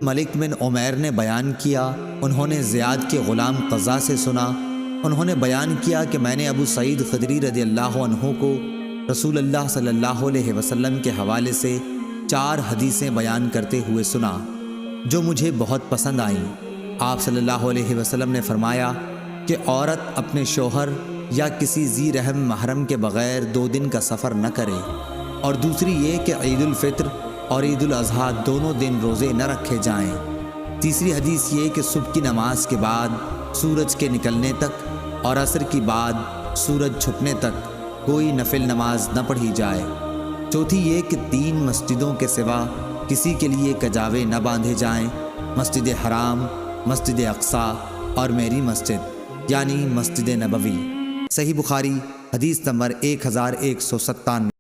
ملک بن عمیر نے بیان کیا، انہوں نے زیاد کے غلام قزا سے سنا، انہوں نے بیان کیا کہ میں نے ابو سعید خدری رضی اللہ عنہ کو رسول اللہ صلی اللہ علیہ وسلم کے حوالے سے 4 حدیثیں بیان کرتے ہوئے سنا جو مجھے بہت پسند آئیں۔ آپ صلی اللہ علیہ وسلم نے فرمایا کہ عورت اپنے شوہر یا کسی ذی رحم محرم کے بغیر 2 دن کا سفر نہ کرے، اور دوسری یہ کہ عید الفطر اور عید الاضحیٰ دونوں دن روزے نہ رکھے جائیں۔ تیسری حدیث یہ کہ صبح کی نماز کے بعد سورج کے نکلنے تک اور عصر کی بعد سورج چھپنے تک کوئی نفل نماز نہ پڑھی جائے۔ چوتھی یہ کہ 3 مسجدوں کے سوا کسی کے لیے کجاوے نہ باندھے جائیں، مسجد حرام، مسجد اقصیٰ اور میری مسجد یعنی مسجد نبوی۔ صحیح بخاری حدیث نمبر 1197۔